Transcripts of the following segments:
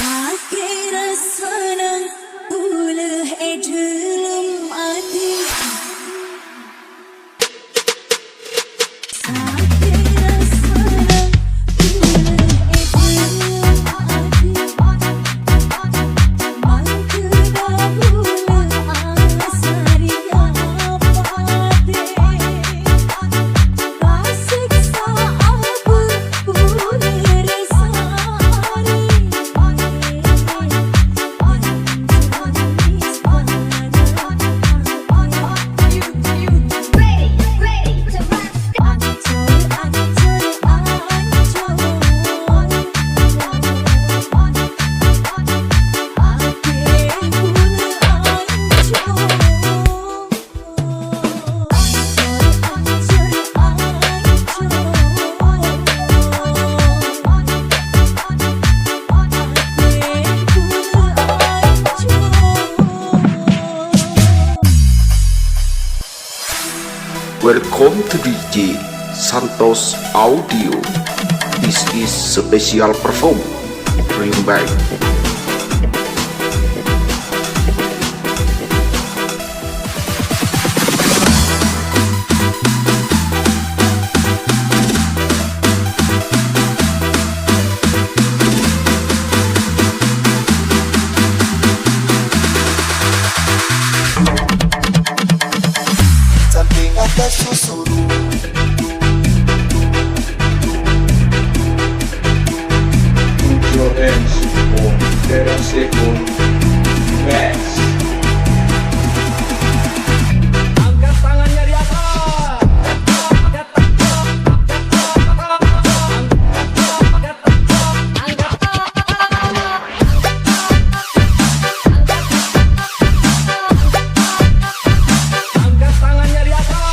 Sakit rasana ulah dalam hati. Sakit rasana ulah dalam hati. Mangku dahulu asari apate. Rasiksa abu ulah resari. Welcome to DJ Santos Audio. This is special perform. Bring back. Samping atas susuru Put your hands on 0 second max. Angkat tangannya di atas. Angkat tangannya di atas.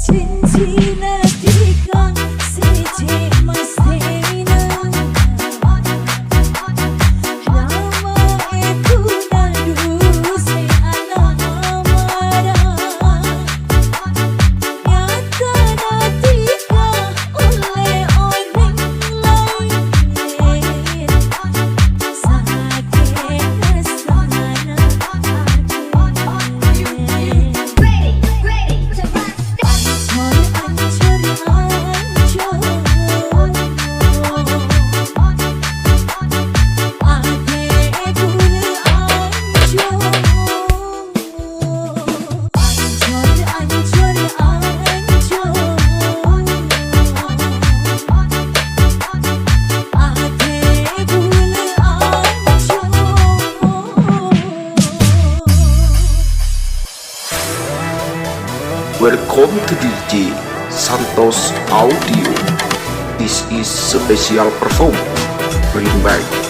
Cincina dikang siji mestina. Lama itu nadu se anak marah. Nyata natika oleh orang lain. Sakit rasana Welcome to DJ Santos Audio. This is special perform. Bring back.